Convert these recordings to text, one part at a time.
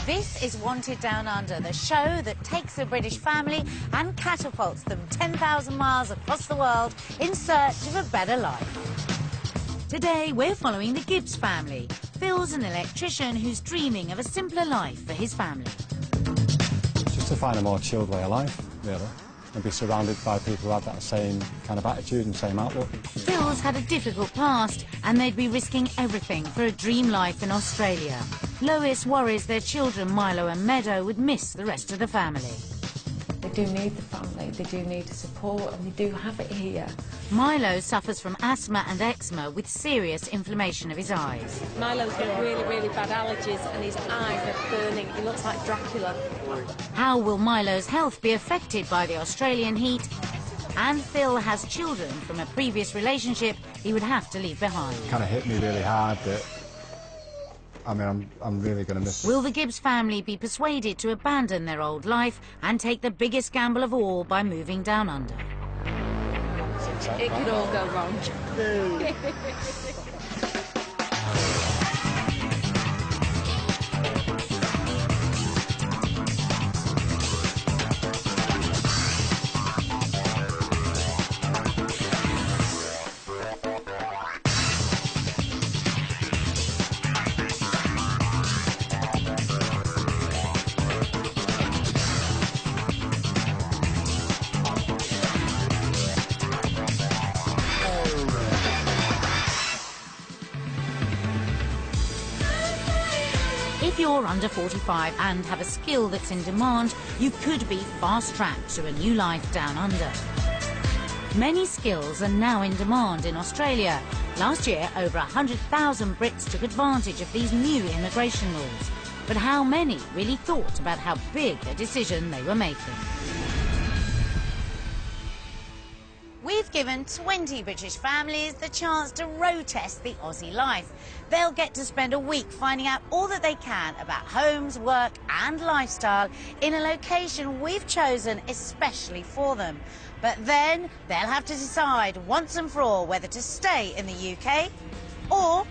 This is Wanted Down Under, the show that takes a British family and catapults them 10,000 miles across the world in search of a better life. Today, we're following the Gibbs family. Phil's an electrician who's dreaming of a simpler life for his family. Just to find a more chilled way of life, really, and be surrounded by people who have that same kind of attitude and same outlook. Phil's had a difficult past, and they'd be risking everything for a dream life in Australia. Lois worries their children, Milo and Meadow, would miss the rest of the family. They do need the family, they do need support, and they do have it here. Milo suffers from asthma and eczema with serious inflammation of his eyes. Milo's got really, really bad allergies and his eyes are burning. He looks like Dracula. How will Milo's health be affected by the Australian heat? And Phil has children from a previous relationship he would have to leave behind. It kind of hit me really hard that, I mean, I'm really going to miss it. Will the Gibbs family be persuaded to abandon their old life and take the biggest gamble of all by moving down under? It could all go wrong. If you're under 45 and have a skill that's in demand, you could be fast-tracked to a new life down under. Many skills are now in demand in Australia. Last year, over 100,000 Brits took advantage of these new immigration rules. But how many really thought about how big a decision they were making? We've given 20 British families the chance to road test the Aussie life. They'll get to spend a week finding out all that they can about homes, work and lifestyle in a location we've chosen especially for them. But then they'll have to decide once and for all whether to stay in the UK or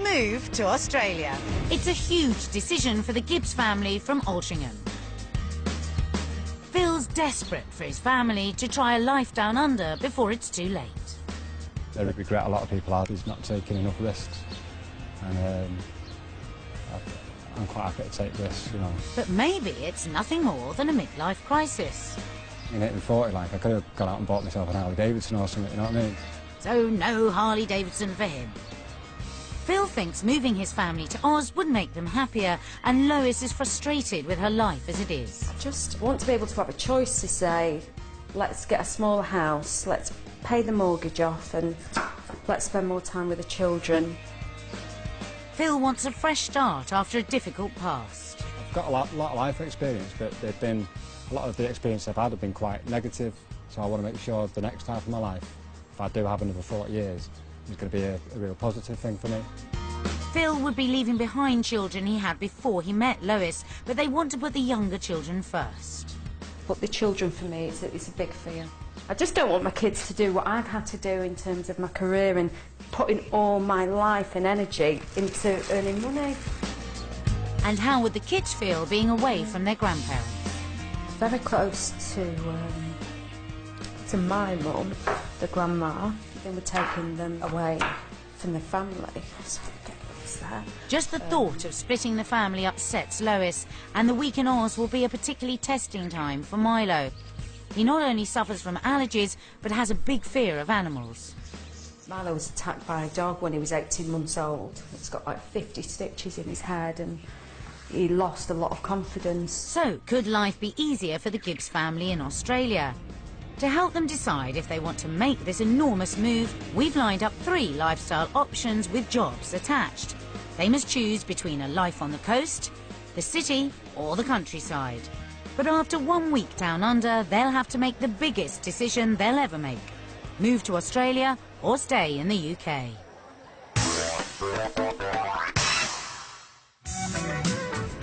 move to Australia. It's a huge decision for the Gibbs family from Altrincham. Phil's desperate for his family to try a life down under before it's too late. I regret a lot of people are. He's not taking enough risks, and I'm quite happy to take risks, you know. But maybe it's nothing more than a midlife crisis. In 40, like, I could have gone out and bought myself an Harley Davidson or something, you know what I mean? So no Harley Davidson for him. Phil thinks moving his family to Oz would make them happier, and Lois is frustrated with her life as it is. I just want to be able to have a choice to say, let's get a smaller house, let's pay the mortgage off and let's spend more time with the children. Phil wants a fresh start after a difficult past. I've got a lot of life experience, but a lot of the experience I've had have been quite negative, so I want to make sure the next half of my life, if I do have another 40 years, is going to be a real positive thing for me. Phil would be leaving behind children he had before he met Lois, but they want to put the younger children first. But the children, for me, it's a big fear. I just don't want my kids to do what I've had to do in terms of my career and putting all my life and energy into earning money. And how would the kids feel being away from their grandparents? Very close to my mum, the grandma. They were taking them away from the family. So just the thought of splitting the family upsets Lois, and the week in Oz will be a particularly testing time for Milo. He not only suffers from allergies, but has a big fear of animals. Milo was attacked by a dog when he was 18 months old. He's got like 50 stitches in his head and he lost a lot of confidence. So, could life be easier for the Gibbs family in Australia? To help them decide if they want to make this enormous move, we've lined up 3 lifestyle options with jobs attached. They must choose between a life on the coast, the city or the countryside. But after 1 week down under, they'll have to make the biggest decision they'll ever make. Move to Australia or stay in the UK.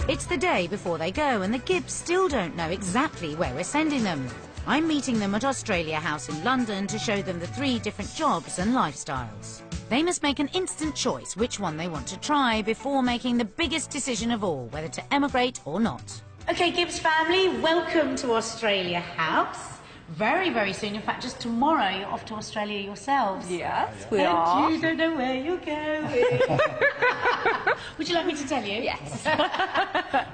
It's the day before they go, and the Gibbs still don't know exactly where we're sending them. I'm meeting them at Australia House in London to show them the 3 different jobs and lifestyles. They must make an instant choice which one they want to try before making the biggest decision of all, whether to emigrate or not. OK, Gibbs family, welcome to Australia House. Very, very soon. In fact, just tomorrow, you're off to Australia yourselves. Yes, we are. You don't know where you're going. Would you like me to tell you? Yes.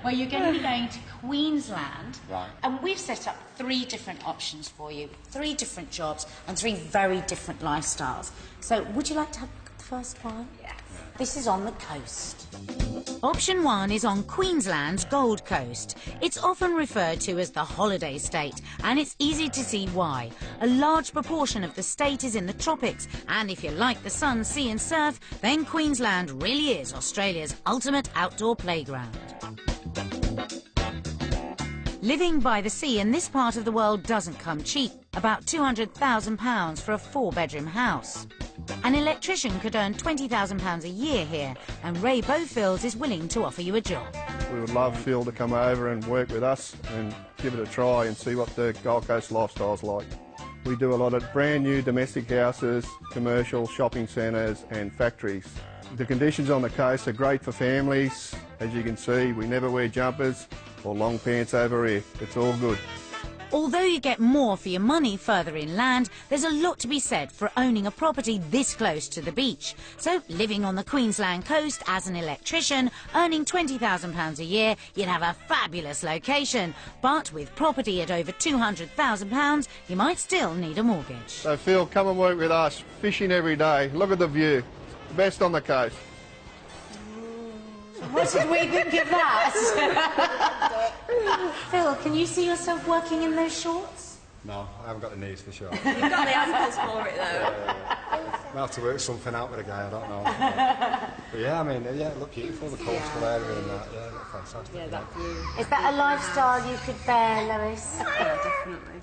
Well, you're going to be going to Queensland. Right. And we've set up 3 different options for you. 3 different jobs and 3 very different lifestyles. So, would you like to have a look at the first one? Yes. This is on the coast. Option 1 is on Queensland's Gold Coast. It's often referred to as the holiday state, and it's easy to see why. A large proportion of the state is in the tropics, and if you like the sun, sea and surf, then Queensland really is Australia's ultimate outdoor playground. Living by the sea in this part of the world doesn't come cheap. About £200,000 for a 4-bedroom house. An electrician could earn £20,000 a year here, and Ray Bofields is willing to offer you a job. We would love Phil to come over and work with us and give it a try and see what the Gold Coast lifestyle's like. We do a lot of brand new domestic houses, commercial shopping centres and factories. The conditions on the coast are great for families. As you can see, we never wear jumpers or long pants over here. It's all good. Although you get more for your money further inland, there's a lot to be said for owning a property this close to the beach. So, living on the Queensland coast as an electrician, earning £20,000 a year, you'd have a fabulous location. But with property at over £200,000, you might still need a mortgage. So Phil, come and work with us. Fishing every day. Look at the view. Best on the coast. What did we think of that? Phil, can you see yourself working in those shorts? No, I haven't got the knees for sure. You've got the ankles for it, though. Might have to work something out with a guy, I don't know. But yeah, I mean, yeah, it looked beautiful, the coastal area and that. Yeah, it looked fantastic. Yeah, that view. Is that a lifestyle you could bear, Lois? Yeah, definitely.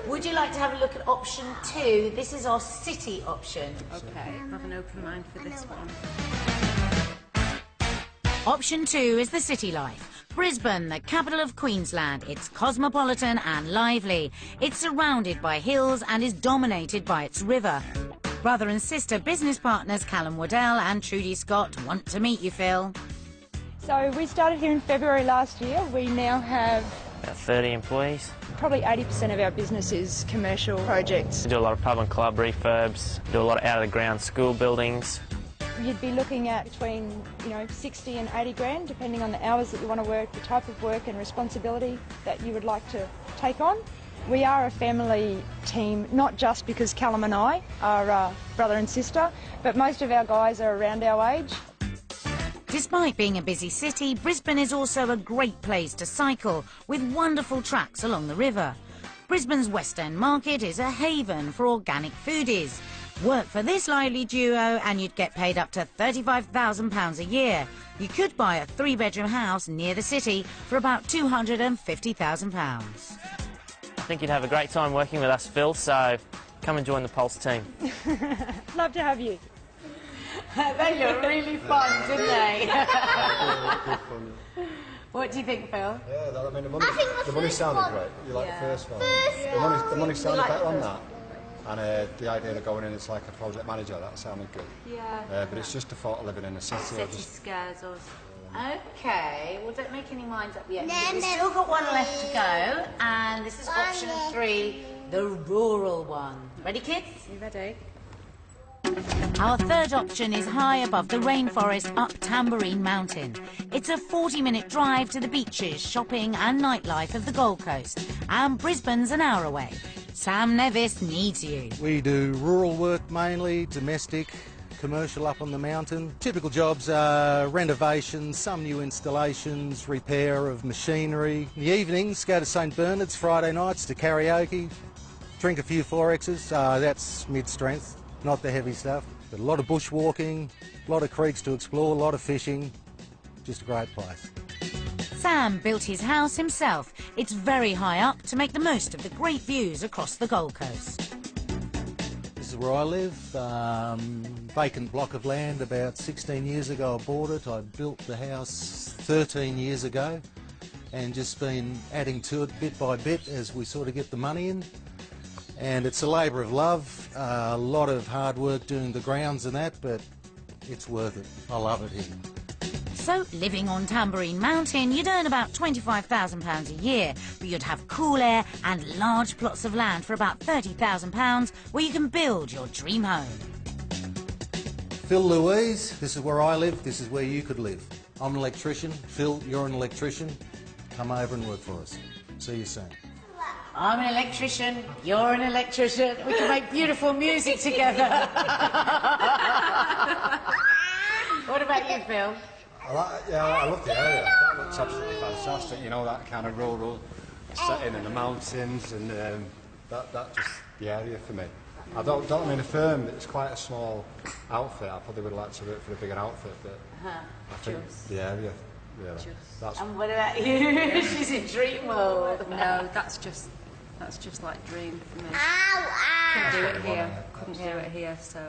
Would you like to have a look at option 2? This is our city option. Okay, have an open mind for this one. Option 2 is the city life. Brisbane, the capital of Queensland. It's cosmopolitan and lively. It's surrounded by hills and is dominated by its river. Brother and sister business partners Callum Waddell and Trudy Scott want to meet you, Phil. So we started here in February last year. We now have About 30 employees. probably 80% of our business is commercial projects. We do a lot of pub and club refurbs, do a lot of out-of-the-ground school buildings. You'd be looking at between 60 and 80 grand, depending on the hours that you want to work, the type of work and responsibility that you would like to take on. We are a family team, not just because Callum and I are brother and sister, but most of our guys are around our age. Despite being a busy city, Brisbane is also a great place to cycle, with wonderful tracks along the river. Brisbane's West End Market is a haven for organic foodies. Work for this lively duo and you'd get paid up to £35,000 a year. You could buy a 3-bedroom house near the city for about £250,000. I think you'd have a great time working with us, Phil, so come and join the Pulse team. Love to have you. They look really fun, didn't they? What do you think, Phil? Yeah, I mean, the money sounded great. You like the first one? The money sounded better on that. And the idea of going in as like a project manager, that sounded good. Yeah. But it's just the thought of living in a city. City scares us. OK, well, don't make any minds up yet. We've still got one left to go, and this is option 3, the rural one. Ready, kids? You ready? Our third option is high above the rainforest up Tambourine Mountain. It's a 40-minute drive to the beaches, shopping and nightlife of the Gold Coast. And Brisbane's an hour away. Sam Nevis needs you. We do rural work mainly, domestic, commercial up on the mountain. Typical jobs are renovations, some new installations, repair of machinery. In the evenings, go to St Bernard's Friday nights to karaoke, drink a few 4Xs, that's mid-strength, not the heavy stuff. But a lot of bushwalking, a lot of creeks to explore, a lot of fishing, just a great place. Sam built his house himself. It's very high up to make the most of the great views across the Gold Coast. This is where I live, vacant block of land. About 16 years ago I bought it. I built the house 13 years ago and just been adding to it bit by bit as we sort of get the money in. And it's a labour of love, a lot of hard work doing the grounds and that, but it's worth it. I love it here. So, living on Tambourine Mountain, you'd earn about £25,000 a year, but you'd have cool air and large plots of land for about £30,000 where you can build your dream home. Phil, Louise, this is where I live, this is where you could live. I'm an electrician. Phil, you're an electrician. Come over and work for us. See you soon. I'm an electrician, you're an electrician, we can make beautiful music together. What about you, Phil? I love the area. That looks absolutely fantastic. You know, that kind of rural setting in the mountains, and that just the area for me. I don't mean a firm. It's quite a small outfit. I probably would like to work for a bigger outfit, but I think the area. Yeah, that's. And what about you? She's in dream world. No, that's just like dream for me. Couldn't do it here. Couldn't do it here, so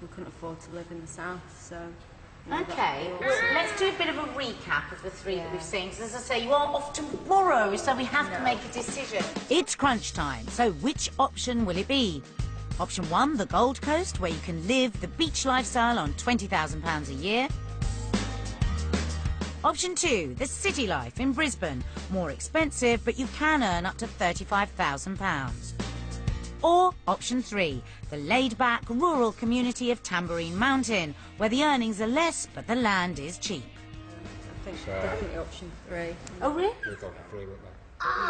we couldn't afford to live in the south. So. Okay, well, let's do a bit of a recap of the three that we've seen. Because as I say, you are off tomorrow, so we have to make a decision. It's crunch time, so which option will it be? Option 1, the Gold Coast, where you can live the beach lifestyle on £20,000 a year. Option 2, the city life in Brisbane. More expensive, but you can earn up to £35,000. Or option 3, the laid-back rural community of Tambourine Mountain, where the earnings are less, but the land is cheap. I think definitely option 3. Oh, really? We've gone for 3, wouldn't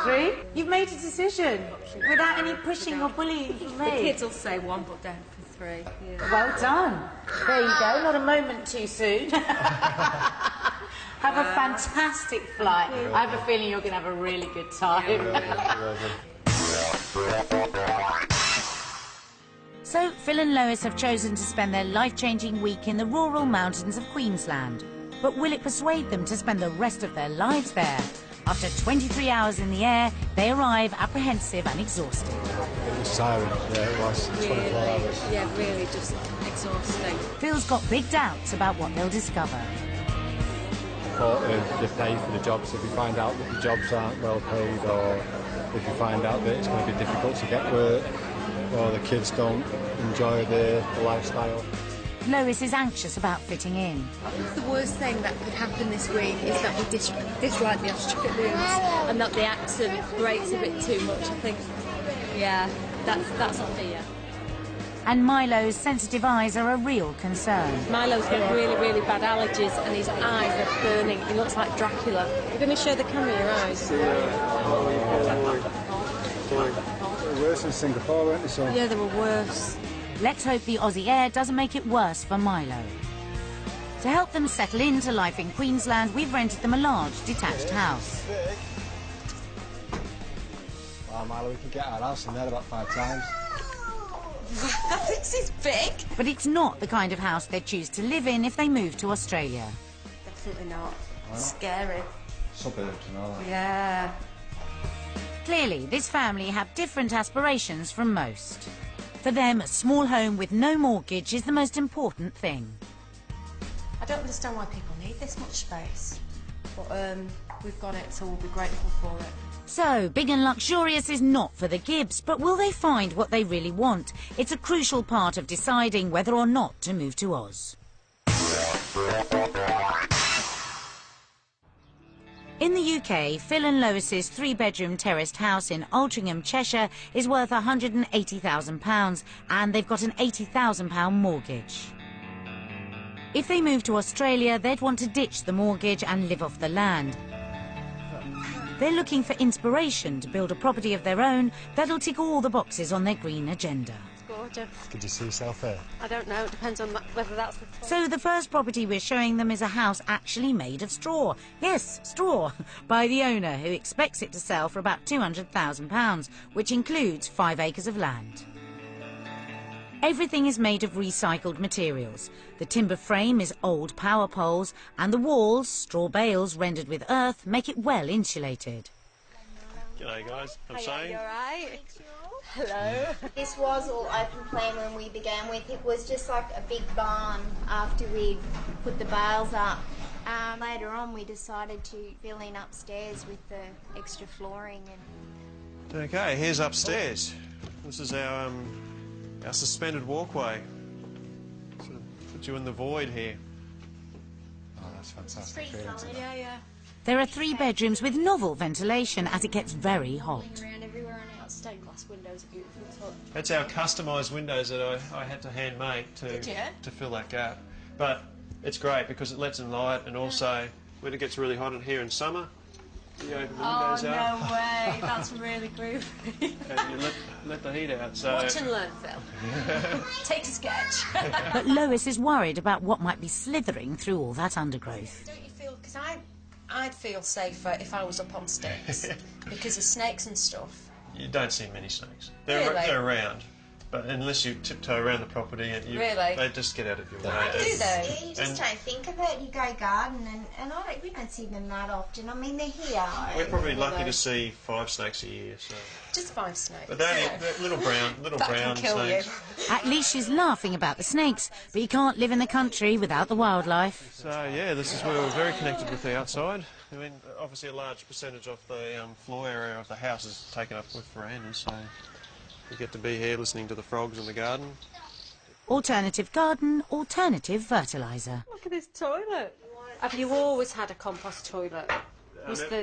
3? You've made a decision without any pushing or bullying from me. The kids will say 1, but definitely 3. Yeah. Well done. There you go. Not a moment too soon. Have a fantastic flight. I have a feeling you're going to have a really good time. So, Phil and Lois have chosen to spend their life-changing week in the rural mountains of Queensland. But will it persuade them to spend the rest of their lives there? After 23 hours in the air, they arrive apprehensive and exhausted. It was tiring, yeah, it was. 24 hours. Yeah, really just exhausting. Phil's got big doubts about what they'll discover. The pay for the jobs, if you find out that the jobs aren't well paid, or if you find out that it's going to be difficult to get work, or the kids don't enjoy the lifestyle. Lois is anxious about fitting in. I think the worst thing that could happen this week is that we dislike the Australians and that the accent grates a bit too much. I think, yeah, that's a fear. And Milo's sensitive eyes are a real concern. Milo's got really, really bad allergies and his eyes are burning. He looks like Dracula. You're going to show the camera your eyes. They were worse in Singapore, weren't they, son? Yeah, they were worse. Let's hope the Aussie air doesn't make it worse for Milo. To help them settle into life in Queensland, we've rented them a large detached house. Wow, Milo, we can get our house in there about 5 times. Wow, this is big. But it's not the kind of house they'd choose to live in if they moved to Australia. Definitely not. Scary. Suburbs and all that. Yeah. Clearly, this family have different aspirations from most. For them, a small home with no mortgage is the most important thing. I don't understand why people need this much space. But we've got it, so we'll be grateful for it. So, big and luxurious is not for the Gibbs, but will they find what they really want? It's a crucial part of deciding whether or not to move to Oz. In the UK, Phil and Lois's 3-bedroom terraced house in Altrincham, Cheshire is worth £180,000 and they've got an £80,000 mortgage. If they move to Australia, they'd want to ditch the mortgage and live off the land. They're looking for inspiration to build a property of their own that'll tick all the boxes on their green agenda. Gorgeous. Could you see yourself there? I don't know, it depends on whether that's the top. So the first property we're showing them is a house actually made of straw. Yes, straw, by the owner, who expects it to sell for about £200,000, which includes 5 acres of land. Everything is made of recycled materials. The timber frame is old power poles, and the walls, straw bales rendered with earth, make it well insulated. G'day guys, I'm Shane. You alright? Hello. This was all open plan when we began with. It was just like a big barn after we put the bales up. Later on we decided to fill in upstairs with the extra flooring. And Okay, here's upstairs. This is our suspended walkway. Sort of put you in the void here. Oh, that's fantastic. Yeah. There are 3 bedrooms with novel ventilation as it gets very hot. Around everywhere and out. Stained glass windows are beautiful touch. That's our customised windows that I had to hand make to fill that gap. But it's great because it lets in light, and also when it gets really hot in here in summer, you open the windows out. No way, that's really groovy. And you let the heat out. So Watch and learn, Phil. Take a sketch. But Lois is worried about what might be slithering through all that undergrowth. Don't you feel, because I'd feel safer if I was up on sticks because of snakes and stuff. you don't see many snakes. Really? They're around. But unless you tiptoe around the property, they just get out of your way. Do they? Yeah, you just don't think of it. You go garden and we don't see them that often. I mean, they're here. We're probably lucky to see 5 snakes a year. So. Just 5 snakes. But they're little brown That can kill snakes. you. At least she's laughing about the snakes, but you can't live in the country without the wildlife. So yeah, this is where we're very connected with the outside. I mean, obviously a large percentage of the floor area of the house is taken up with verandas, so you get to be here listening to the frogs in the garden. Alternative garden, alternative fertiliser. Look at this toilet. Have you always had a compost toilet?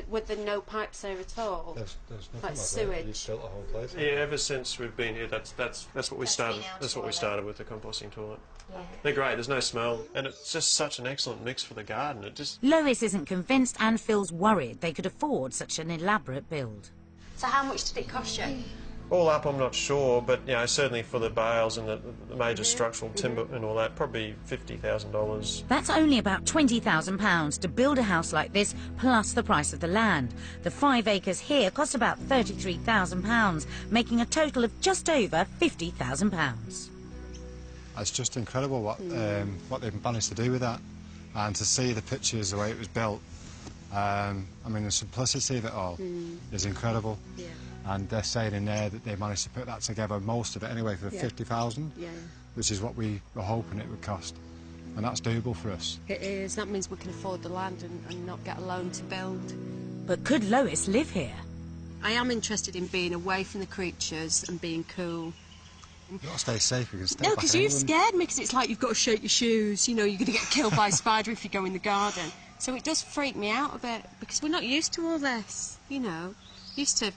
With the no pipes there at all? There's nothing Like like sewage. that. You built the whole place. Yeah, ever since we've been here, that's what we started. That's what we started with, the composting toilet. Yeah. They're great. There's no smell, and it's just such an excellent mix for the garden. It just. Lois isn't convinced and feels worried they could afford such an elaborate build. So how much did it cost you? All up, I'm not sure, but you know, certainly for the bales and the major structural timber and all that, probably $50,000. That's only about £20,000 to build a house like this, plus the price of the land. The 5 acres here cost about £33,000, making a total of just over £50,000. It's just incredible what they've managed to do with that, and to see the pictures, the way it was built. I mean, the simplicity of it all is incredible. Yeah. And they're saying in there that they managed to put that together, most of it anyway, for $50,000, which is what we were hoping it would cost. And that's doable for us. It is. That means we can afford the land and not get a loan to build. But could Lois live here? I am interested in being away from the creatures and being cool. You've got to stay safe. You can stay No, back because in you've England. scared me, because it's like you've got to shake your shoes. You know, you're going to get killed by a spider if you go in the garden. So it does freak me out a bit, because we're not used to all this, you know. Used to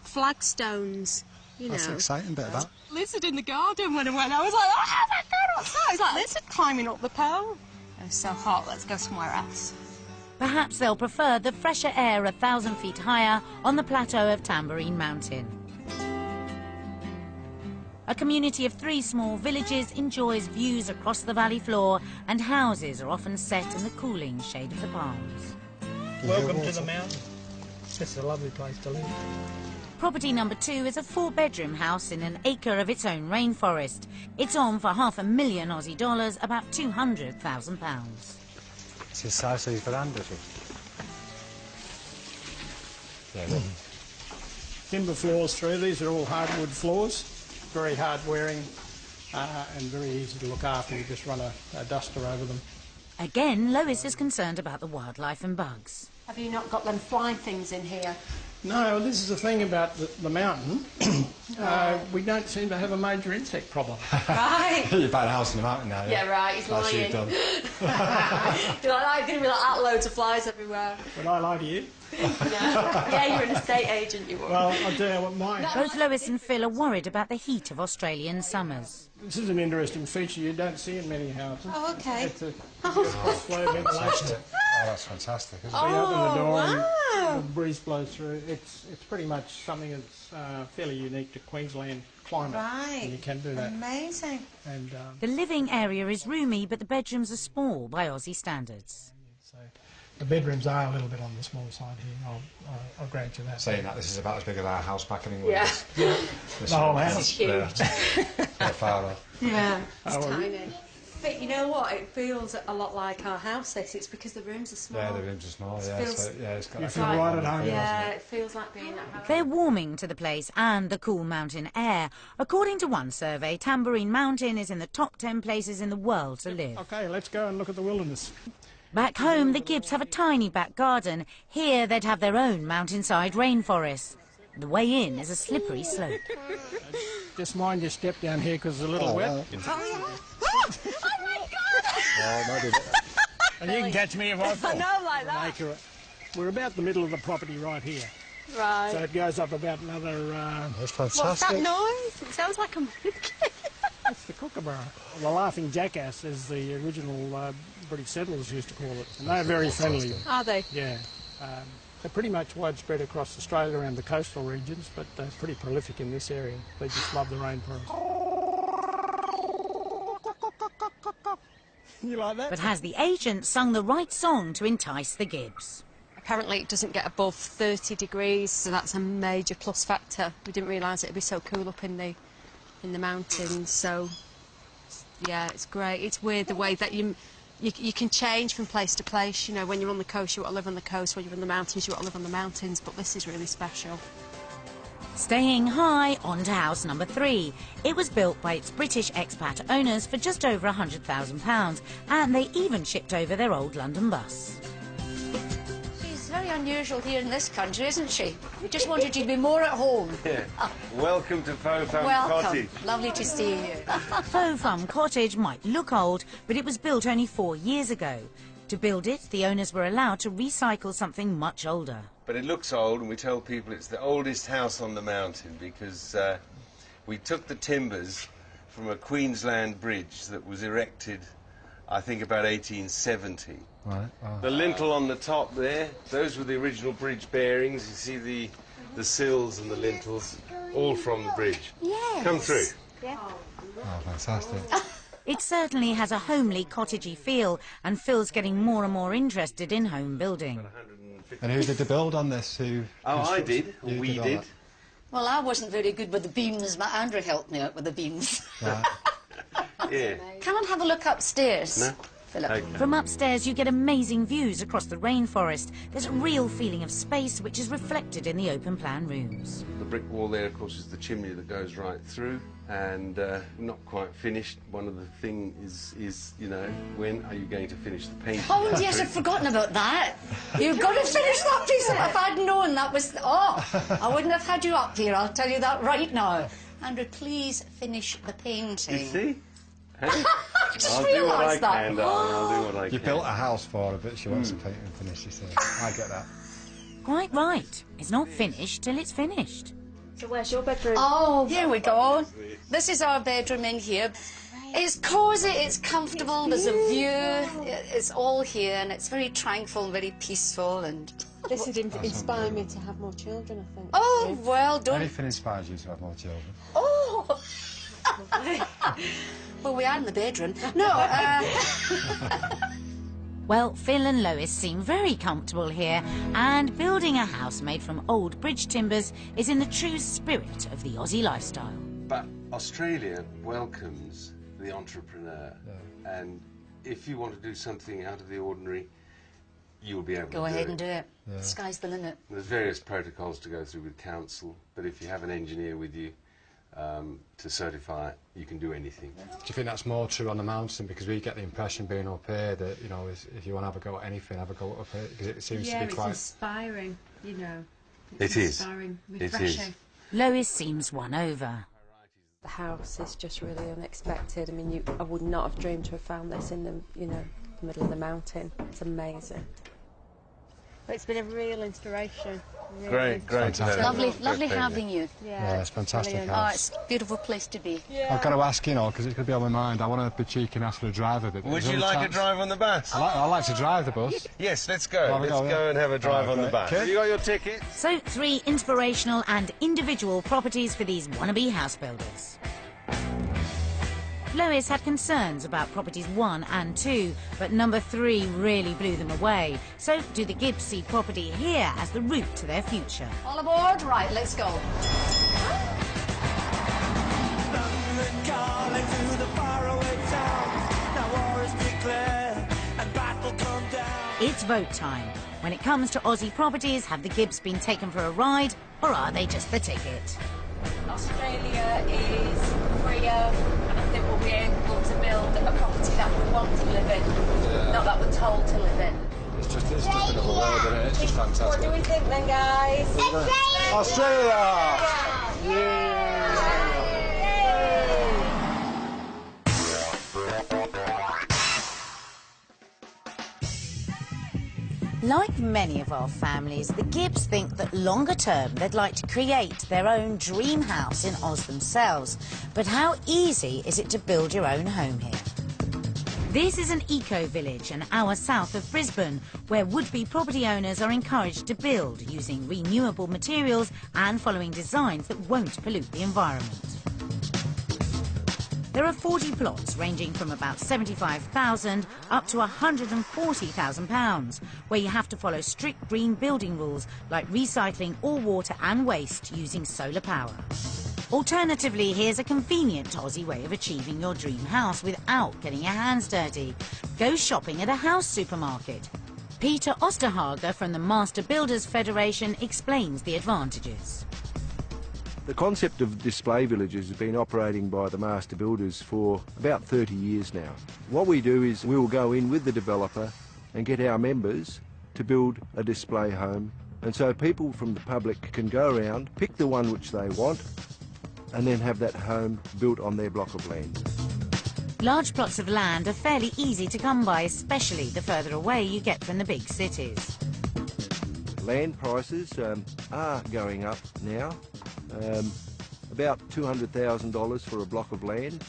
flagstones, you know. That's the exciting bit of that. Lizard in the garden when I went. I was like, oh my God, what's that? It's like lizard climbing up the pole. It was so hot, let's go somewhere else. Perhaps they'll prefer the fresher air 1,000 feet higher on the plateau of Tambourine Mountain. A community of 3 small villages enjoys views across the valley floor, and houses are often set in the cooling shade of the palms. Welcome to the mountain. It's a lovely place to live. Property number 2 is a 4-bedroom house in an acre of its own rainforest. It's on for $500,000 Aussie dollars, about £200,000. It's the size of these verandas. Yeah, Timber floors through. These are all hardwood floors. Very hard wearing and very easy to look after. You just run a duster over them. Again, Lois is concerned about the wildlife and bugs. Have you not got them flying things in here? No, this is the thing about the mountain. We don't seem to have a major insect problem. Right. You're buying a house in the mountain now, yeah? Yeah, right, he's That's lying. you've done. You're like, going to be like, loads of flies everywhere. Would I lie to you? Yeah, you're an estate agent, you would. Well, I'll tell you what mine. Both Lois and Phil are worried about the heat of Australian summers. This is an interesting feature you don't see in many houses. Oh, okay. It's a slow ventilation. Oh, that's fantastic, isn't it? You open the door wow. and the breeze blows through. It's pretty much something that's fairly unique to Queensland climate. Right. And you can do that. Amazing. And The living area is roomy, but the bedrooms are small by Aussie standards. so the bedrooms are a little bit on the small side here. I'll grant you that. Saying that, this is about as big as our house back in England. Yeah. The whole house. It's huge. By far off. Yeah, it's Oh, well, tiny. But you know what? It feels a lot like our house. It's because the rooms are small. Yeah, the rooms are small, yeah. feels- So, yeah, it's got You that feel kind of right at home. Yeah, it feels like being at home. They're warming to the place and the cool mountain air. According to one survey, Tambourine Mountain is in the top 10 places in the world to live. Okay, let's go and look at the wilderness. Back home, the Gibbs have a tiny back garden. Here, they'd have their own mountainside rainforest. The way in is a slippery slope. Just mind your step down here because it's a little wet. Oh my God! And you can catch me if I fall. I know, like that. We're about the middle of the property right here. Right. So it goes up about another... That's fantastic. What's that noise? It sounds like a monkey. It's the kookaburra. The laughing jackass, as the original British settlers used to call it. And they're very friendly. Are they? Yeah. They're pretty much widespread across Australia and the coastal regions, but they're pretty prolific in this area. They just love the rainforest. You like that? But has the agent sung the right song to entice the Gibbs? Apparently it doesn't get above 30 degrees, so that's a major plus factor. We didn't realise it'd be so cool up in the mountains, so yeah, it's great. It's weird the way that you can change from place to place. You know, when you're on the coast, you want to live on the coast. When you're in the mountains, you want to live on the mountains. But this is really special. Staying high, on to house number 3. It was built by its British expat owners for just over £100,000, and they even shipped over their old London bus. She's very unusual here in this country, isn't she? We just wanted you to be more at home. Yeah. Welcome to Faux Fun Welcome. Cottage. Lovely to see you. Faux Fun Cottage might look old, but it was built only 4 years ago. To build it, the owners were allowed to recycle something much older. But it looks old, and we tell people it's the oldest house on the mountain because we took the timbers from a Queensland bridge that was erected, I think, about 1870. Right. Oh. The lintel on the top there, those were the original bridge bearings. You see the sills and the lintels, all from the bridge. Yes. Come through. Yeah. Oh, fantastic. It certainly has a homely, cottagey feel, and Phil's getting more and more interested in home building. And who did the build on this? I did. We did. Well, I wasn't very good with the beams, but Andrew helped me out with the beams. Right. Yeah. Come and have a look upstairs. No? Philip. Okay. From upstairs, you get amazing views across the rainforest. There's a real feeling of space, which is reflected in the open-plan rooms. The brick wall there, of course, is the chimney that goes right through, and not quite finished. One of the things is, you know, when are you going to finish the painting? Oh, yes, I've forgotten about that. You've got to finish that piece. If I'd known that was... Oh, I wouldn't have had you up here, I'll tell you that right now. Andrew, please finish the painting. You see? Hey? Just I'll do what I realised that. can, darling. I'll do what I can. You built a house for her, but she wants to paint and finish, you see. I get that. Quite right. It's not finished till it's finished. So where's your bedroom? Oh, here we go. This is our bedroom in here. It's cosy, it's comfortable, there's a view, it's all here, and it's very tranquil and very peaceful. And This would inspire me to have more children, I think. oh, well, don't... Anything inspires you to have more children? Oh! Well, we are in the bedroom. No, Well, Phil and Lois seem very comfortable here, and building a house made from old bridge timbers is in the true spirit of the Aussie lifestyle. But Australia welcomes the entrepreneur, and if you want to do something out of the ordinary, you'll be able to go ahead and do it. Sky's the limit. There's various protocols to go through with council, but if you have an engineer with you to certify it, you can do anything. Do you think that's more true on the mountain? Because we get the impression being up here that, you know, if you want to have a go at anything, have a go up here, because it seems to be quite... inspiring, you know. It is. Inspiring, It is. Lois seems won over. The house is just really unexpected. I mean, I would not have dreamed to have found this in the, you know, the middle of the mountain. It's amazing. But it's been a real inspiration. Really. Great. Lovely having you. Yeah, it's fantastic Oh, house. it's a beautiful place to be. I've got to ask, you know, because it could be on my mind, I want to be cheeky and ask for a driver. But Would you like a drive on the bus? I like to drive the bus. Yes, let's go. Let's go and have a drive on the bus. Have you got your ticket? So, 3 inspirational and individual properties for these wannabe house builders. Lois had concerns about properties 1 and 2, but number 3 really blew them away. So, do the Gibbs see property here as the route to their future? All aboard? Right, let's go. It's vote time. When it comes to Aussie properties, have the Gibbs been taken for a ride, or are they just the ticket? Australia is freer, and I think we'll be able to build a property that we want to live in, not that we're told to live in. It's just another world, isn't it? It's just fantastic. What do we think then, guys? Australia! Yeah! Like many of our families, the Gibbs think that longer term they'd like to create their own dream house in Oz themselves. But how easy is it to build your own home here? This is an eco-village an hour south of Brisbane, where would-be property owners are encouraged to build using renewable materials and following designs that won't pollute the environment. There are 40 plots ranging from about £75,000 up to £140,000, where you have to follow strict green building rules like recycling all water and waste using solar power. Alternatively, here's a convenient Aussie way of achieving your dream house without getting your hands dirty. Go shopping at a house supermarket. Peter Osterhager from the Master Builders Federation explains the advantages. The concept of display villages has been operating by the master builders for about 30 years now. What we do is we will go in with the developer and get our members to build a display home, and so people from the public can go around, pick the one which they want, and then have that home built on their block of land. Large plots of land are fairly easy to come by, especially the further away you get from the big cities. Land prices are going up now. About $200,000 for a block of land,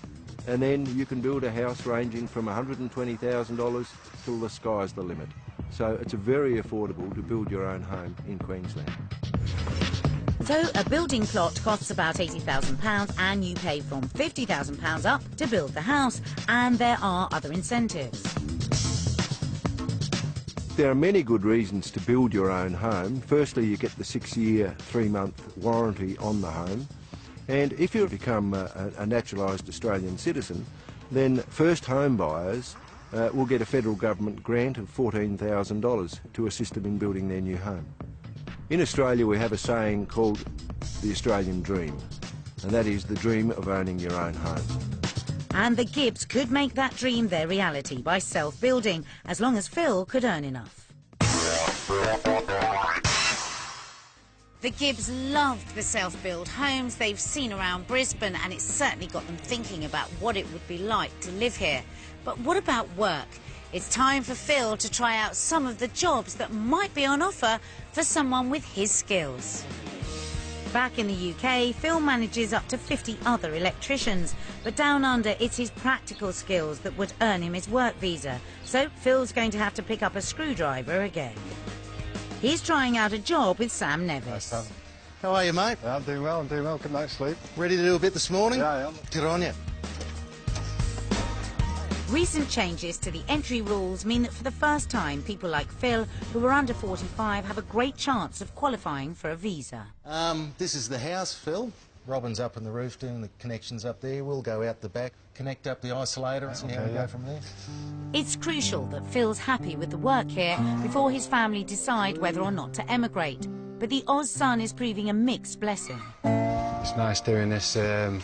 and then you can build a house ranging from $120,000 till the sky's the limit. So it's very affordable to build your own home in Queensland. So a building plot costs about £80,000 and you pay from £50,000 up to build the house, and there are other incentives. There are many good reasons to build your own home. Firstly, you get the 6-year, 3-month warranty on the home. And if you become a naturalised Australian citizen, then first home buyers will get a federal government grant of $14,000 to assist them in building their new home. In Australia, we have a saying called the Australian dream, and that is the dream of owning your own home. And the Gibbs could make that dream their reality by self-building, as long as Phil could earn enough. The Gibbs loved the self-build homes they've seen around Brisbane, and it's certainly got them thinking about what it would be like to live here. But what about work? It's time for Phil to try out some of the jobs that might be on offer for someone with his skills. Back in the UK, Phil manages up to 50 other electricians, but down under it's his practical skills that would earn him his work visa. So Phil's going to have to pick up a screwdriver again. He's trying out a job with Sam Nevis. Hi, Sam. How are you, mate? Yeah, I'm doing well, Good night's sleep. Ready to do a bit this morning? Yeah, I am. Good on you. Recent changes to the entry rules mean that for the first time, people like Phil, who are under 45, have a great chance of qualifying for a visa. This is the house, Phil. Robin's up on the roof doing the connections up there. We'll go out the back, connect up the isolator and see how we go from there. It's crucial that Phil's happy with the work here before his family decide whether or not to emigrate. But the Oz sun is proving a mixed blessing. It's nice doing this in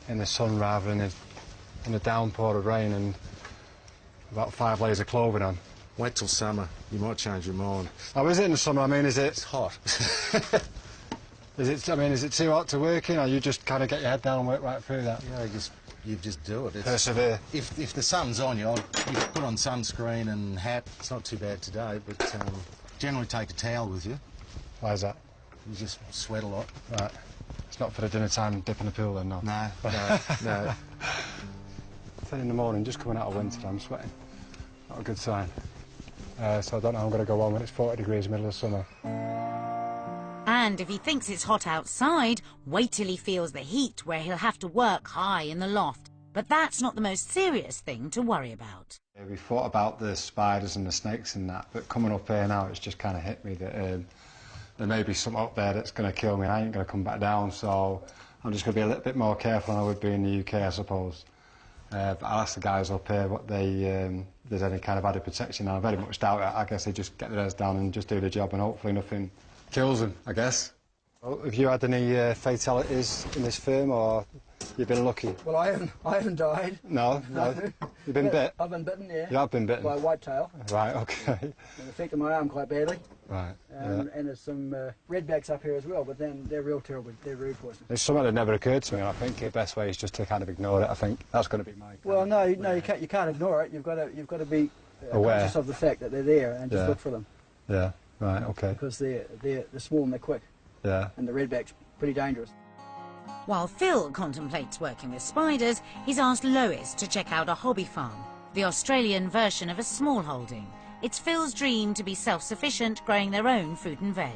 the sun rather than in a downpour of rain and about 5 layers of clothing on. Wait till summer. You might change your mind. Oh, is it in the summer? I mean, is it... It's hot. Is it too hot to work in, or you just kind of get your head down and work right through that? Yeah, you just do it. Persevere. If the sun's on you, you put on sunscreen and hat. It's not too bad today, but generally take a towel with you. Why is that? You just sweat a lot. Right. It's not for the dinner time dip in the pool then, no? No. 10 in the morning, just coming out of winter, I'm sweating. Not a good sign. So I don't know how I'm going to go on when it's 40 degrees in the middle of summer. And if he thinks it's hot outside, wait till he feels the heat, where he'll have to work high in the loft. But that's not the most serious thing to worry about. We thought about the spiders and the snakes and that, but coming up here now, it's just kind of hit me that there may be something up there that's going to kill me and I ain't going to come back down, so I'm just going to be a little bit more careful than I would be in the UK, I suppose. But I'll ask the guys up here what there's any kind of added protection. I very much doubt it. I guess they just get their heads down and just do the job, and hopefully nothing kills them, I guess. Well, have you had any fatalities in this firm, or you've been lucky? Well, I haven't died. No. You've been bit? I've been bitten, yeah. You have been bitten? By a whitetail. Right, OK. It affected my arm quite badly. Right, And there's some redbacks up here as well, but then they're real terrible. They're rude poison. There's something that never occurred to me, and I think the best way is just to kind of ignore it. I think that's going to be my... Well, no, you can't ignore it. You've got to be aware conscious of the fact that they're there and just look for them. Yeah, right, okay. Because they're small and they're quick. Yeah. And the redback's pretty dangerous. While Phil contemplates working with spiders, he's asked Lois to check out a hobby farm, the Australian version of a small holding. It's Phil's dream to be self-sufficient, growing their own fruit and veg.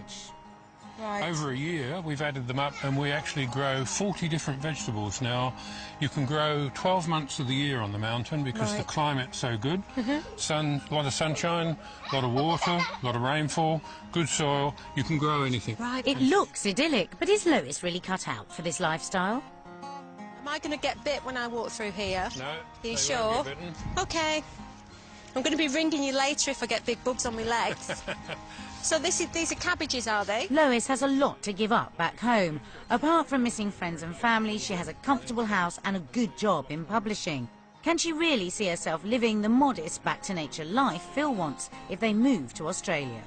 Right. Over a year, we've added them up, and we actually grow 40 different vegetables now. You can grow 12 months of the year on the mountain because the climate's so good. A lot of sunshine, a lot of water, a lot of rainfall, good soil. You can grow anything. Right. It looks idyllic, but is Lois really cut out for this lifestyle? Am I going to get bit when I walk through here? No. Are you sure? OK. I'm going to be ringing you later if I get big bugs on my legs. So these are cabbages, are they? Lois has a lot to give up back home. Apart from missing friends and family, she has a comfortable house and a good job in publishing. Can she really see herself living the modest back-to-nature life Phil wants if they move to Australia?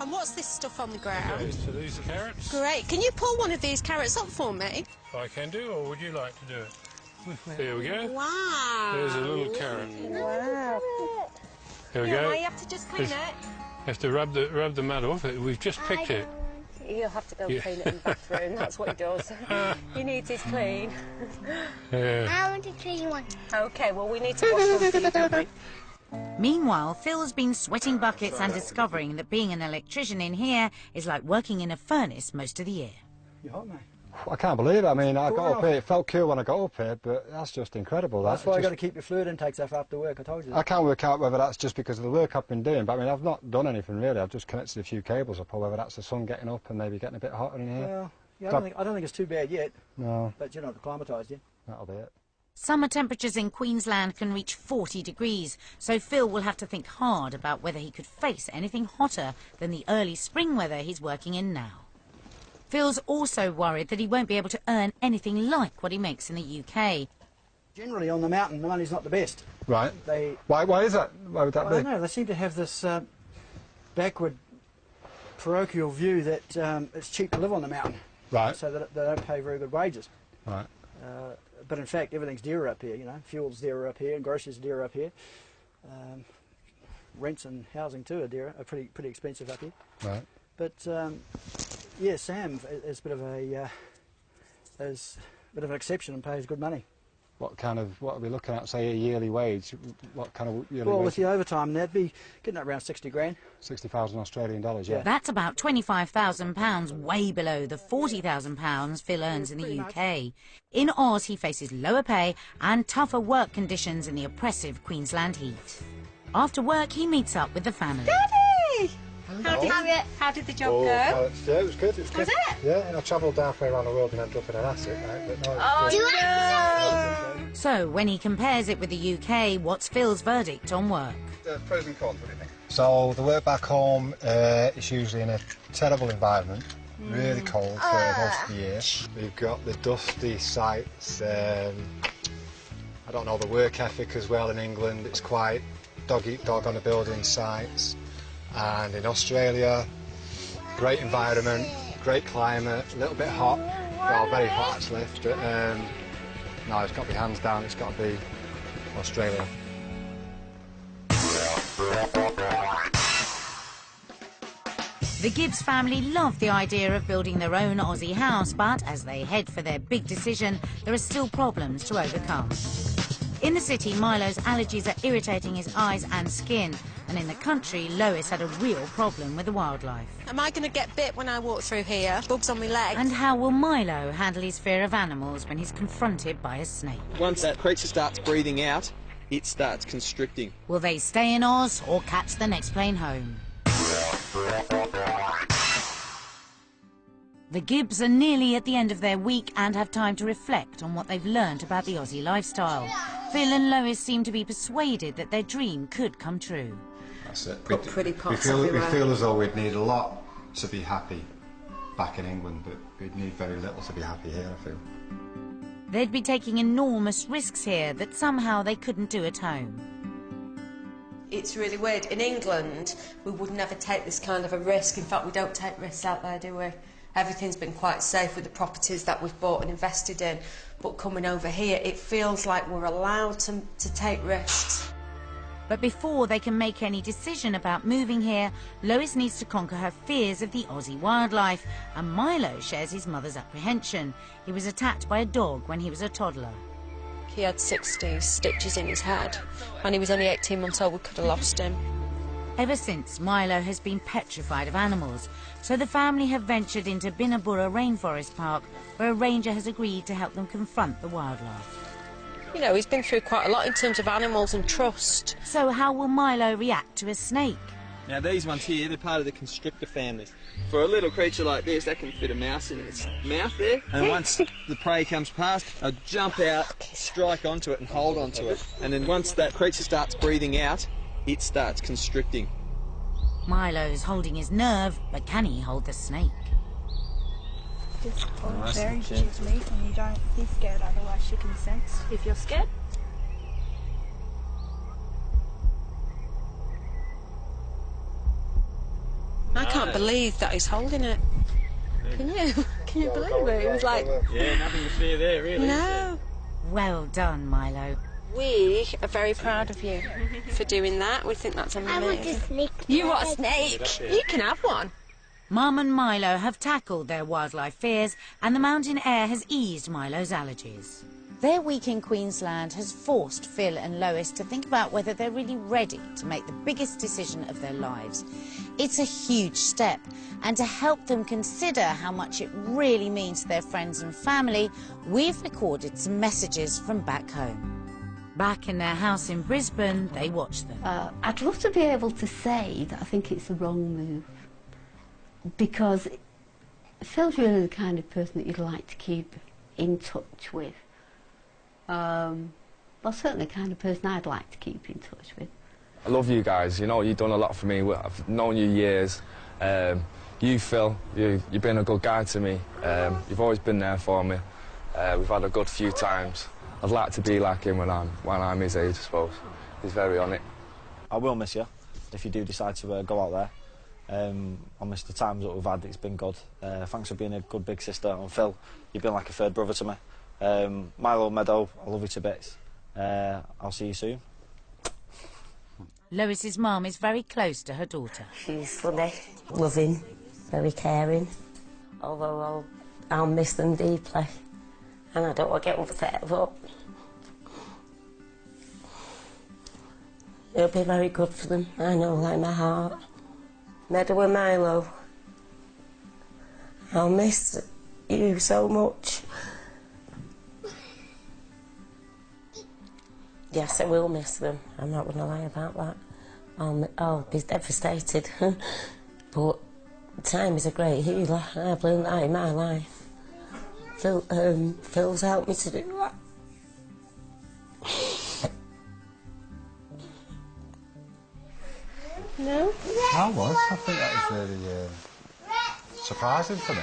And what's this stuff on the ground? Okay, so these are carrots. Great. Can you pull one of these carrots up for me? I can do, or would you like to do it? Here we go. Wow. There's a little carrot. Wow. Here we go. I have to just clean it. You have to rub the mud off it. We've just picked it. He'll have to go clean it in the bathroom. That's what he does. He needs his clean. Yeah. I want a clean one. OK, well, we need to wash one for you, don't we? Meanwhile, Phil's been sweating buckets and discovering that being an electrician in here is like working in a furnace most of the year. You're hot, mate. I can't believe it. I mean, I got up here, it felt cool when I got up here, but that's just incredible. That's why I've got to keep your fluid intake stuff after work, I told you that. I can't work out whether that's just because of the work I've been doing, but I mean, I've not done anything really. I've just connected a few cables up, or whether that's the sun getting up and maybe getting a bit hotter in here. Well, yeah, I don't think it's too bad yet. No. But you're not acclimatised yet. That'll be it. Summer temperatures in Queensland can reach 40 degrees, so Phil will have to think hard about whether he could face anything hotter than the early spring weather he's working in now. Phil's also worried that he won't be able to earn anything like what he makes in the UK. Generally on the mountain, the money's not the best. Right. Why is that? Why would that be? I don't know. They seem to have this backward, parochial view that it's cheap to live on the mountain. Right. So that they don't pay very good wages. Right. But in fact, everything's dearer up here. You know, fuel's dearer up here, and groceries are dearer up here. Rents and housing too are dearer, are pretty expensive up here. Right. But yeah, Sam is a bit of an exception and pays good money. What are we looking at, say, a yearly wage? What kind of yearly well, wage? with the overtime, that'd be getting up around 60 grand. 60,000 Australian dollars, yeah. That's about £25,000, way below the £40,000 Phil earns in the UK. In Oz, he faces lower pay and tougher work conditions in the oppressive Queensland heat. After work, he meets up with the family. Daddy! How did the job go? Yeah, it was good. Was it? Yeah, and I travelled halfway around the world and ended up in an asset, right? But no, So, when he compares it with the UK, what's Phil's verdict on work? Pros and cons, what do you think? So, the work back home is usually in a terrible environment, really cold for most of the year. We've got the dusty sites, I don't know, the work ethic as well in England. It's quite dog-eat-dog on the building sites. And in Australia, great environment, great climate, a little bit hot, well, very hot actually, but no, it's got to be hands down, it's got to be Australia. The Gibbs family love the idea of building their own Aussie house, but as they head for their big decision, there are still problems to overcome. In the city, Milo's allergies are irritating his eyes and skin, and in the country, Lois had a real problem with the wildlife. Am I going to get bit when I walk through here? Bugs on my legs? And how will Milo handle his fear of animals when he's confronted by a snake? Once that creature starts breathing out, it starts constricting. Will they stay in Oz or catch the next plane home? The Gibbs are nearly at the end of their week and have time to reflect on what they've learnt about the Aussie lifestyle. Phil and Lois seem to be persuaded that their dream could come true. That's it. Got pretty pots we everywhere. feel as though we'd need a lot to be happy back in England, but we'd need very little to be happy here, I feel. They'd be taking enormous risks here that somehow they couldn't do at home. It's really weird. In England, we would never take this kind of a risk. In fact, we don't take risks out there, do we? Everything's been quite safe with the properties that we've bought and invested in. But coming over here, it feels like we're allowed to take risks. But before they can make any decision about moving here, Lois needs to conquer her fears of the Aussie wildlife, and Milo shares his mother's apprehension. He was attacked by a dog when he was a toddler. He had 60 stitches in his head. When he was only 18 months old, we could have lost him. Ever since, Milo has been petrified of animals, so the family have ventured into Binabura Rainforest Park, where a ranger has agreed to help them confront the wildlife. You know, he's been through quite a lot in terms of animals and trust. So how will Milo react to a snake? Now these ones here, they're part of the constrictor families. For a little creature like this, that can fit a mouse in its mouth there. And once the prey comes past, they'll jump out, strike onto it and hold onto it. And then once that creature starts breathing out, it starts constricting. Milo's holding his nerve, but can he hold the snake? Just hold very gently and you don't be scared, otherwise she can sense if you're scared. I can't believe that he's holding it. Can you? Can you believe it? It was like... Yeah, nothing to fear there, really. No. Well done, Milo. We are very proud of you for doing that. We think that's amazing. I want a snake. You want a snake? You can have one. Mum and Milo have tackled their wildlife fears, and the mountain air has eased Milo's allergies. Their week in Queensland has forced Phil and Lois to think about whether they're really ready to make the biggest decision of their lives. It's a huge step, and to help them consider how much it really means to their friends and family, we've recorded some messages from back home. Back in their house in Brisbane, they watch them. I'd love to be able to say that I think it's the wrong move, because Phil's really the kind of person that you'd like to keep in touch with. Well, certainly the kind of person I'd like to keep in touch with. I love you guys, you know, you've done a lot for me. I've known you years. You, Phil, you've been a good guy to me. You've always been there for me. We've had a good few times. I'd like to be like him when I'm his age, I suppose. He's very on it. I will miss you if you do decide to go out there. I miss the times that we've had. It's been good. Thanks for being a good big sister. And Phil, you've been like a third brother to me. Milo, Meadow, I love you to bits. I'll see you soon. Lois's mum is very close to her daughter. She's funny, loving, very caring. Although I'll miss them deeply, and I don't want to get upset, but it'll be very good for them. I know, like my heart. Meadow and Milo, I'll miss you so much. Yes, I will miss them. I'm not going to lie about that. I'll be devastated. But time is a great healer. I've learned that in my life. Phil's helped me to do that. No? I was. I think that was really surprising for me.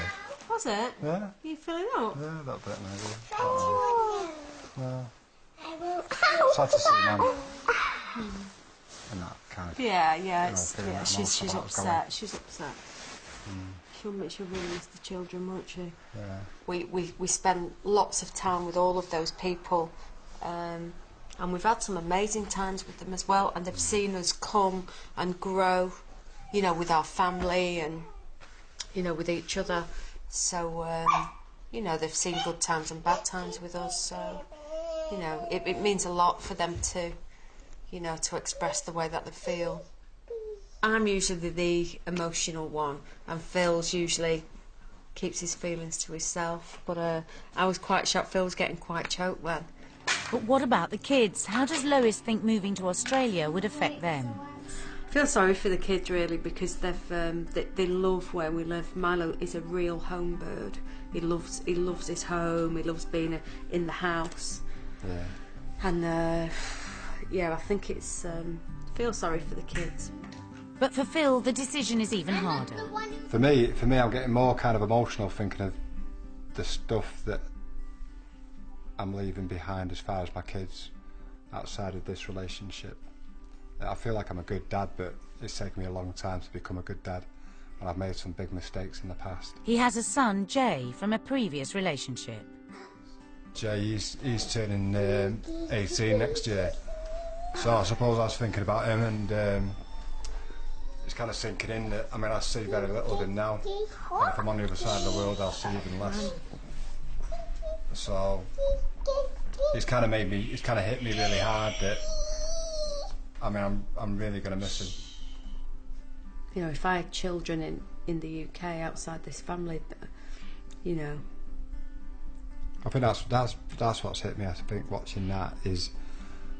Was it? Yeah. Are you filling up? Yeah, a little bit maybe. No. Sad to see Mum. And that kind of... Yeah, she's upset. She's upset. She'll really miss the children, won't she? Yeah. We spent lots of time with all of those people, and we've had some amazing times with them as well, and they've seen us come and grow, you know, with our family and, you know, with each other. So, you know, they've seen good times and bad times with us, so, you know, it means a lot for them to, you know, to express the way that they feel. I'm usually the emotional one, and Phil's usually keeps his feelings to himself, but I was quite shocked. Phil was getting quite choked then. But what about the kids? How does Lois think moving to Australia would affect them? I feel sorry for the kids, really, because they love where we live. Milo is a real home bird. He loves his home. He loves being in the house. Yeah. And yeah, I think it's feel sorry for the kids. But for Phil, the decision is even harder. For me, I'm getting more kind of emotional thinking of the stuff that I'm leaving behind as far as my kids outside of this relationship. I feel like I'm a good dad, but it's taken me a long time to become a good dad, and I've made some big mistakes in the past. He has a son, Jay, from a previous relationship. Jay, he's turning 18 next year, So I suppose I was thinking about him, and it's kind of sinking in that, I mean, I see very little of him now, and if I'm on the other side of the world I'll see even less. So it's kind of hit me really hard that, I mean, I'm really going to miss him. You know, if I had children in the UK outside this family, you know. I think that's what's hit me. I think watching that is,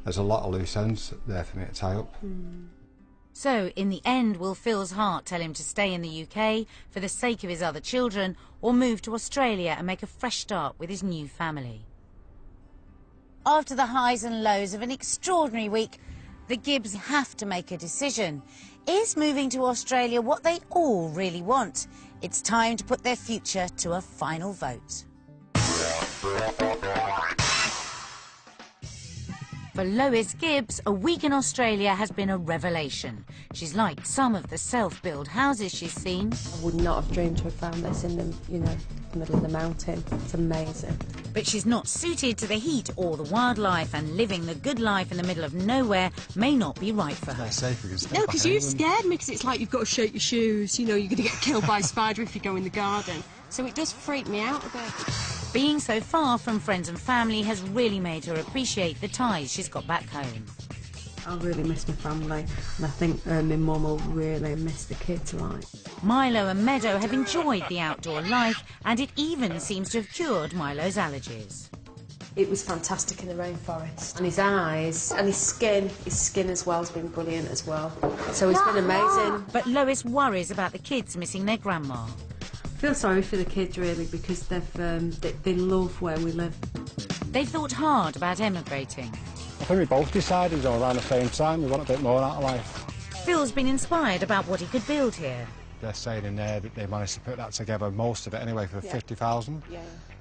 there's a lot of loose ends there for me to tie up. So, in the end, will Phil's heart tell him to stay in the UK for the sake of his other children, or move to Australia and make a fresh start with his new family? After the highs and lows of an extraordinary week, the Gibbs have to make a decision. Is moving to Australia what they all really want? It's time to put their future to a final vote. For Lois Gibbs, a week in Australia has been a revelation. She's liked some of the self-built houses she's seen. I would not have dreamed to have found this in the, you know, the middle of the mountain. It's amazing. But she's not suited to the heat or the wildlife, and living the good life in the middle of nowhere may not be right for her. No, because you've scared me, because it's like you've got to shake your shoes, you know, you're going to get killed by a spider if you go in the garden. So it does freak me out a bit. Being so far from friends and family has really made her appreciate the ties she's got back home. I really miss my family, and I think my mum will really miss the kids, like. Milo and Meadow have enjoyed the outdoor life, and it even seems to have cured Milo's allergies. It was fantastic in the rainforest. And his eyes, and his skin as well has been brilliant as well. So it's been amazing. But Lois worries about the kids missing their grandma. I feel sorry for the kids, really, because they love where we live. They've thought hard about emigrating. I think we both decided around the same time we want a bit more out of life. Phil's been inspired about what he could build here. They're saying in there that they managed to put that together, most of it anyway, for 50,000,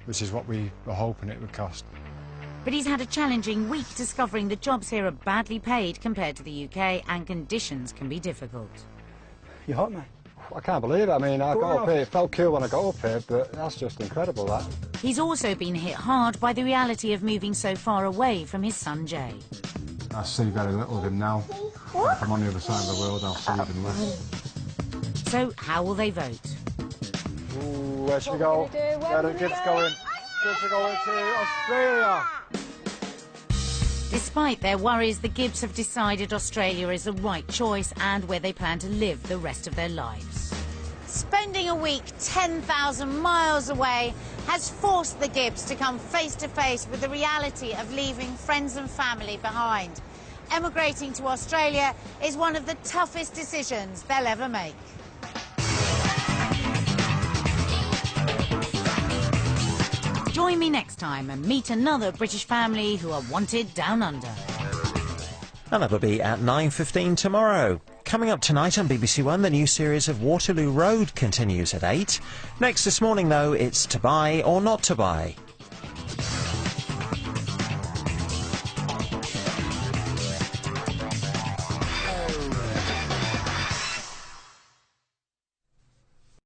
which is what we were hoping it would cost. But he's had a challenging week discovering the jobs here are badly paid compared to the UK, and conditions can be difficult. You hot, mate? I can't believe it. I mean, I got up here, it felt cool when I got up here, but that's just incredible, that. He's also been hit hard by the reality of moving so far away from his son, Jay. I see very little of him now. If I'm on the other side of the world, I'll see even less. So, how will they vote? Ooh, where should we go? Where are the kids going? Kids are going to Australia! Despite their worries, the Gibbs have decided Australia is the right choice and where they plan to live the rest of their lives. Spending a week 10,000 miles away has forced the Gibbs to come face to face with the reality of leaving friends and family behind. Emigrating to Australia is one of the toughest decisions they'll ever make. Join me next time and meet another British family who are wanted down under. And that'll be at 9:15 tomorrow. Coming up tonight on BBC One, the new series of Waterloo Road continues at 8. Next this morning, though, it's To Buy or Not to Buy.